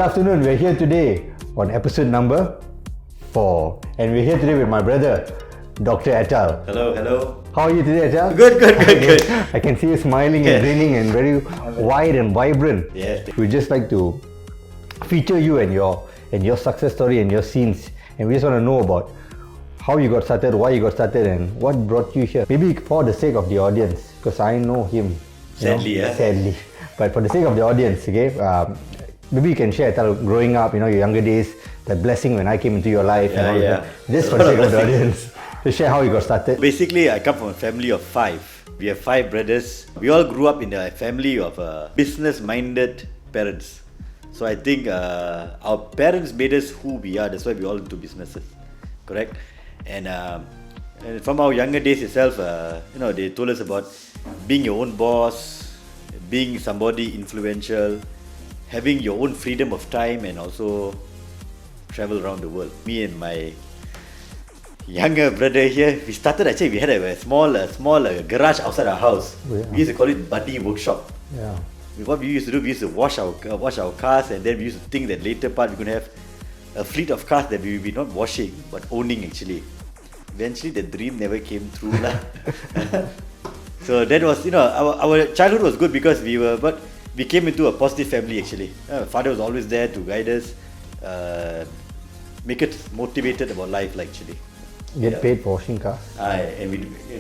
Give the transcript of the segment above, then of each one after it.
afternoon. We're here today on episode number 4. And we're here today with my brother, Dr. Attell. Hello. How are you today, Attell? Good. I can see you smiling and grinning and very wide and vibrant. Yes. We'd just like to feature you and your success story and your scenes. And we just want to know about how you got started, why you got started, and what brought you here. Maybe for the sake of the audience, because I know him. Sadly. But for the sake of the audience, okay, maybe you can share Attell growing up, your younger days, that blessing when I came into your life and all that. Just for the sake of the audience, to share how you got started. Basically, I come from a family of 5. We have 5 brothers. We all grew up in a family of business-minded parents. So I think our parents made us who we are. That's why we all into businesses, correct? And from our younger days itself, they told us about being your own boss, being somebody influential, having your own freedom of time, and also travel around the world. Me and my younger brother here, we started we had a small garage outside our house. Oh, yeah. We used to call it buddy workshop. Yeah. What we used to do, we used to wash our cars, and then we used to think that later part we're going to have a fleet of cars that we will be not washing but owning actually. Eventually the dream never came true lah. So that was, our childhood was good because we came into a positive family actually. Father was always there to guide us, make us motivated about life actually. Get paid for washing cars? And we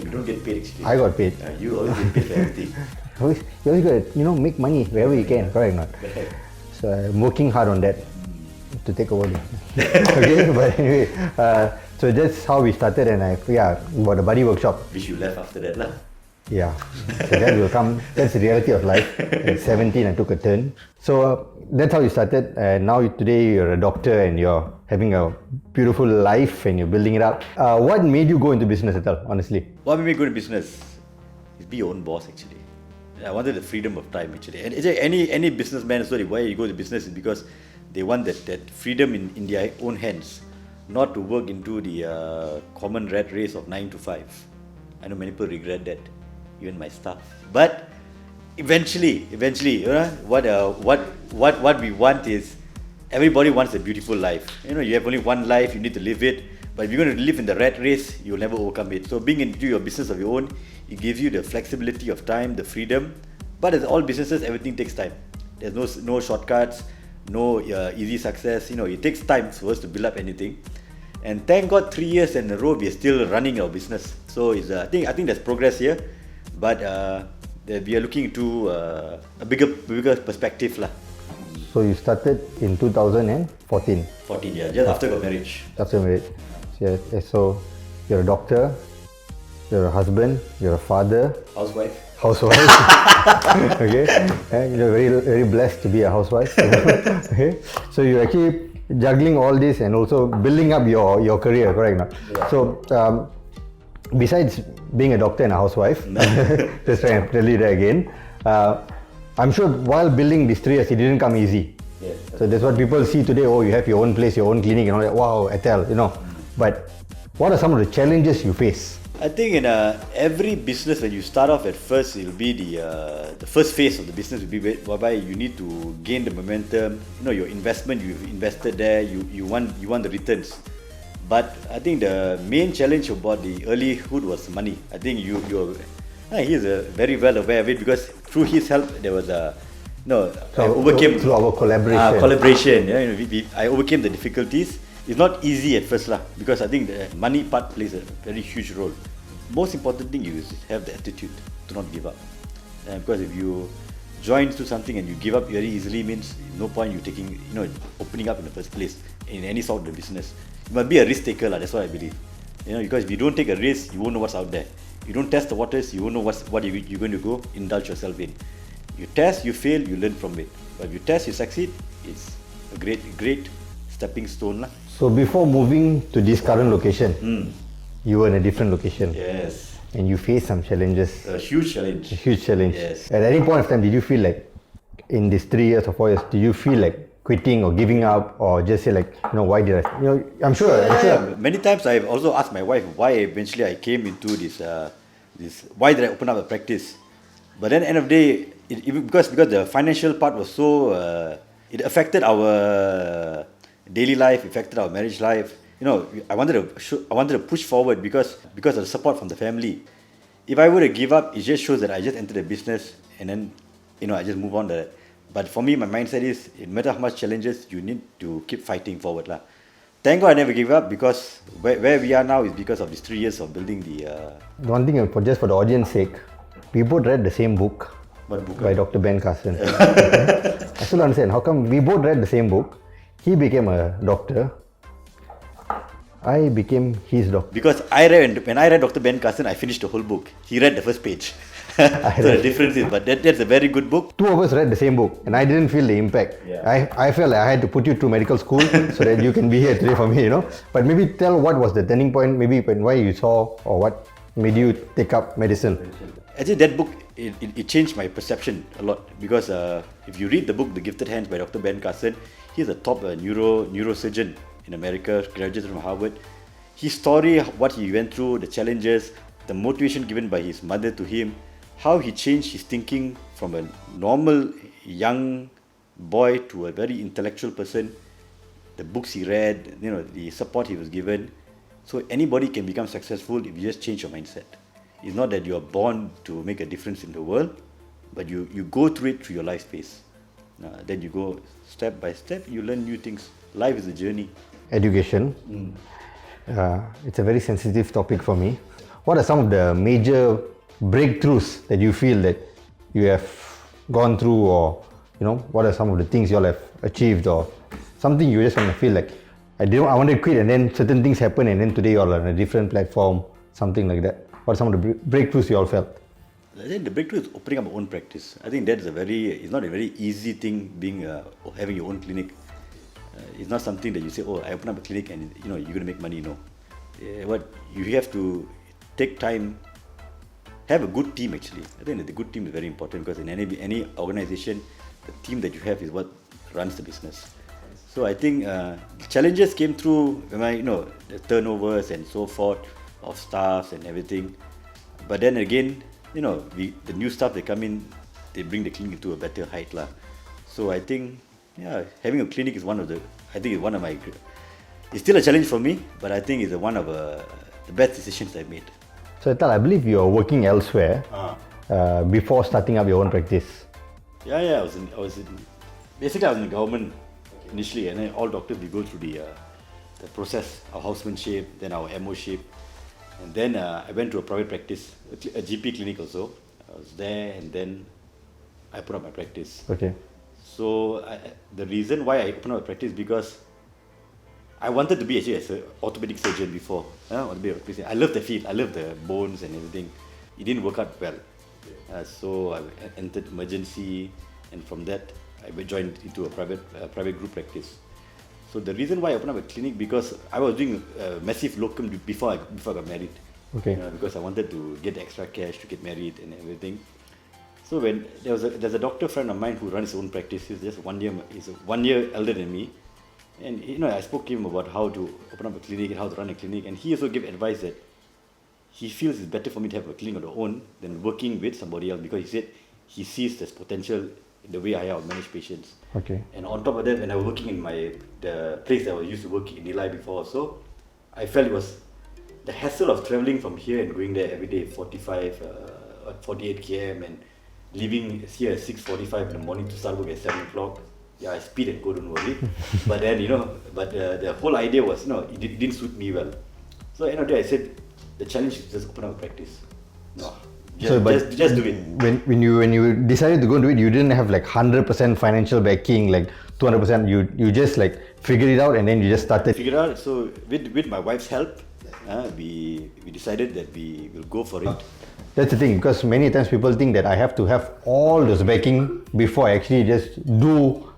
don't get paid actually. I got paid. You always get paid for everything. You always got to, make money wherever you can, correct or not? So I'm working hard on that to take over. Okay, but anyway, so that's how we started, and about the buddy workshop. Wish you left after that lah. Yeah, so that will come. That's the reality of life. At 17, I took a turn. So that's how you started, and now today you're a doctor and you're having a beautiful life and you're building it up. What made you go into business, Attell, honestly? What made me go into business is be your own boss actually. I wanted the freedom of time actually. And any businessman story, why you go to business is because they want that freedom in their own hands, not to work into the common rat race of 9 to 5. I know many people regret that, even my staff. But eventually, what we want is, everybody wants a beautiful life. You have only one life, you need to live it. But if you're going to live in the rat race, you'll never overcome it. So being into your business of your own, it gives you the flexibility of time, the freedom. But as all businesses, everything takes time. There's no shortcuts, no easy success. It takes time for us to build up anything. And thank God, 3 years in a row, we are still running our business. So I think there's progress here. But we are looking into a bigger perspective lah. So you started in 2014? 14, yeah, just after got marriage. After marriage. Yeah, so you're a doctor, you're a husband, you're a father. Housewife. Okay, you're very, very blessed to be a housewife. Okay, so you're actually juggling all this and also building up your career, correct? No? Yeah. So, besides being a doctor and a housewife, just trying to tell you that again, I'm sure while building these 3 years, it didn't come easy. Yes. So that's what people see today. Oh, you have your own place, your own clinic, and all that. Wow, Attell, But what are some of the challenges you face? I think in every business, when you start off at first, it'll be the first phase of the business will be whereby you need to gain the momentum. Your investment, you've invested there, you want the returns. But I think the main challenge about the earlyhood was money. I think he is very well aware of it because through his help there was I overcame through our collaboration. I overcame the difficulties. It's not easy at first lah, because I think the money part plays a very huge role. Most important thing is have the attitude to not give up. Because if you join to something and you give up very easily, means no point you opening up in the first place in any sort of business. You must be a risk taker lah. That's what I believe. Because if you don't take a risk, you won't know what's out there. You don't test the waters, you won't know what you're going to go indulge yourself in. You test, you fail, you learn from it. But if you test, you succeed, it's a great stepping stone lah. So before moving to this current location, you were in a different location. Yes. And you faced some challenges. A huge challenge. A huge challenge. Yes. At any point of time, did you feel like, in these 3 years or 4 years, do you feel like quitting or giving up, or just say why did I? I'm sure. Many times I've also asked my wife why eventually I came into this. Why did I open up a practice? But then end of the day, because the financial part was so it affected our daily life, affected our marriage life. You know, I wanted to push forward because of the support from the family. If I were to give up, it just shows that I just entered the business and then, you know, I just move on to that. But for me, my mindset is, no matter how much challenges, you need to keep fighting forward lah. Thank God I never gave up, because where we are now is because of these 3 years of building the... One thing, just for the audience sake, we both read the same book. What book? By Dr. Ben Carson. I still don't understand, how come we both read the same book? He became a doctor. I became his doctor. Because when I read Dr. Ben Carson, I finished the whole book. He read the first page. So the difference is, but that's a very good book. Two of us read the same book and I didn't feel the impact. Yeah. I felt like I had to put you through medical school so that you can be here today for me, you know. But maybe tell what was the turning point, maybe why you saw or what made you take up medicine. Actually, that book, it changed my perception a lot, because if you read the book, The Gifted Hands by Dr. Ben Carson, he's a top neurosurgeon in America, graduated from Harvard. His story, what he went through, the challenges, the motivation given by his mother to him, how he changed his thinking from a normal young boy to a very intellectual person, the books he read, you know, the support he was given. So anybody can become successful if you just change your mindset. It's not that you are born to make a difference in the world, but you go through it through your life phase. Then you go step by step, you learn new things. Life is a journey. Education. It's a very sensitive topic for me. What are some of the major breakthroughs that you feel that you have gone through, or you know, what are some of the things you all have achieved, or something you just want to feel like I wanted to quit and then certain things happen and then today you all are on a different platform, something like that. What are some of the breakthroughs you all felt? I think the breakthrough is opening up your own practice. I think that's it's not a very easy thing having your own clinic. It's not something that you say, oh, I open up a clinic and you know you're going to make money. No. What you have to take time, have a good team actually. I think that the good team is very important, because in any organization, the team that you have is what runs the business. So I think the challenges came through the turnovers and so forth of staffs and everything. But then again, the new staff that come in, they bring the clinic to a better height lah. So I think, having a clinic is it's still a challenge for me, but I think it's one of the best decisions I've made. So Attell, I believe you're working elsewhere before starting up your own practice. I was in the government initially, and then all doctors, we go through the process, our housemanship, then our MO-ship, and then I went to a private practice, a GP clinic also. I was there, and then I put up my practice. Okay. So the reason why I opened up a practice, because I wanted to be actually as an orthopedic surgeon before. I love the field, I love the bones and everything. It didn't work out well. So I entered emergency, and from that I joined into a private group practice. So the reason why I opened up a clinic, because I was doing a massive locum before I got married. Okay. Because I wanted to get extra cash to get married and everything. So when there's a doctor friend of mine who runs his own practice. He's 1 year elder than me, and I spoke to him about how to open up a clinic and how to run a clinic, and he also gave advice that he feels it's better for me to have a clinic of my own than working with somebody else, because he said he sees there's potential in the way I manage patients. Okay. And on top of that, when I was working in the place that I used to work in Nilai before, so I felt it was the hassle of traveling from here and going there every day, 48 km, and leaving here at 6:45 in the morning to start work at 7 o'clock. I speed and go, don't worry. But then, the whole idea was, it didn't suit me well. So end of the day, I said, the challenge is just open up a practice. Just do it. When you decided to go do it, you didn't have like 100% financial backing, like 200%. You just like figured it out and then you just started. Figured out. So with my wife's help, we decided that we will go for it. That's the thing, because many times people think that I have to have all those backing before I actually just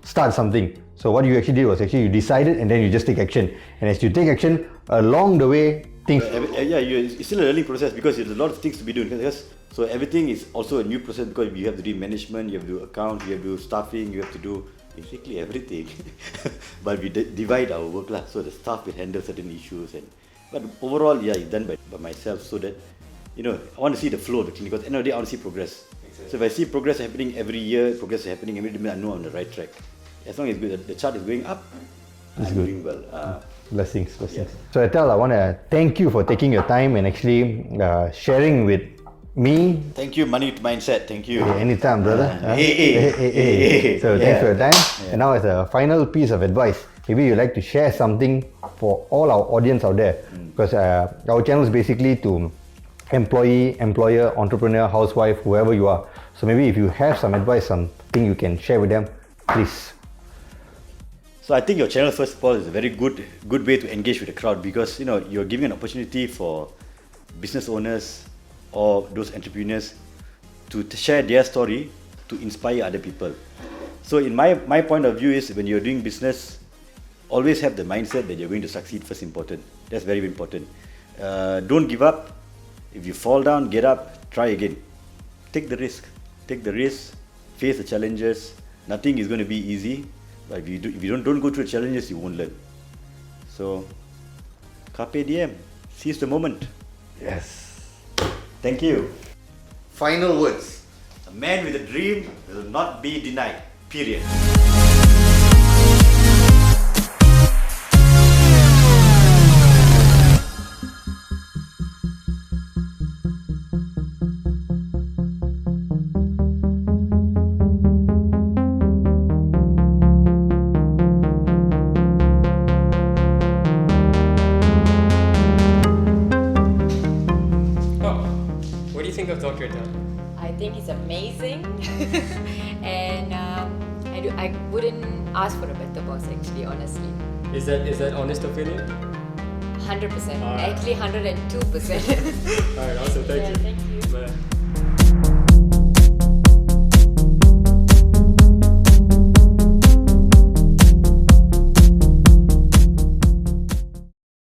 start something. So what you actually did was you decided and then you just take action. And as you take action, along the way, things... It's still a learning process, because there's a lot of things to be doing. So everything is also a new process, because you have to do management, you have to do accounts, you have to do staffing, you have to do basically everything. But we divide our work lah, so the staff will handle certain issues. But overall, it's done by myself, so that I want to see the flow of the clinic, because at the end of the day, I want to see progress. Exactly. So if I see progress happening every year, progress happening every day, I know I'm on the right track. As long as the chart is going up, I'm doing well. Blessings. So Attell, I want to thank you for taking your time and actually sharing with me. Thank you, Money Mindset. Thank you. Anytime, brother. Hey. So thanks for your time. And now, as a final piece of advice, maybe you'd like to share something for all our audience out there, because our channel is basically to employee, employer, entrepreneur, housewife, whoever you are. So maybe if you have some advice, something you can share with them, please. So I think your channel, first of all, is a very good way to engage with the crowd, because you're giving an opportunity for business owners or those entrepreneurs to share their story to inspire other people. So in my point of view is, when you're doing business, always have the mindset that you're going to succeed first. Important. That's very important. Don't give up. If you fall down, get up, try again. Take the risk. Face the challenges. Nothing is going to be easy. But if you don't go through the challenges, you won't learn. So, carpe diem. Seize the moment. Yes. Thank you. Final words. A man with a dream will not be denied. Period. Of Dr. Attell? I think he's amazing, and I wouldn't ask for a better boss, actually, honestly. Is that honest opinion? 100%, Alright. actually 102%. Alright, awesome, thank you. Thank you.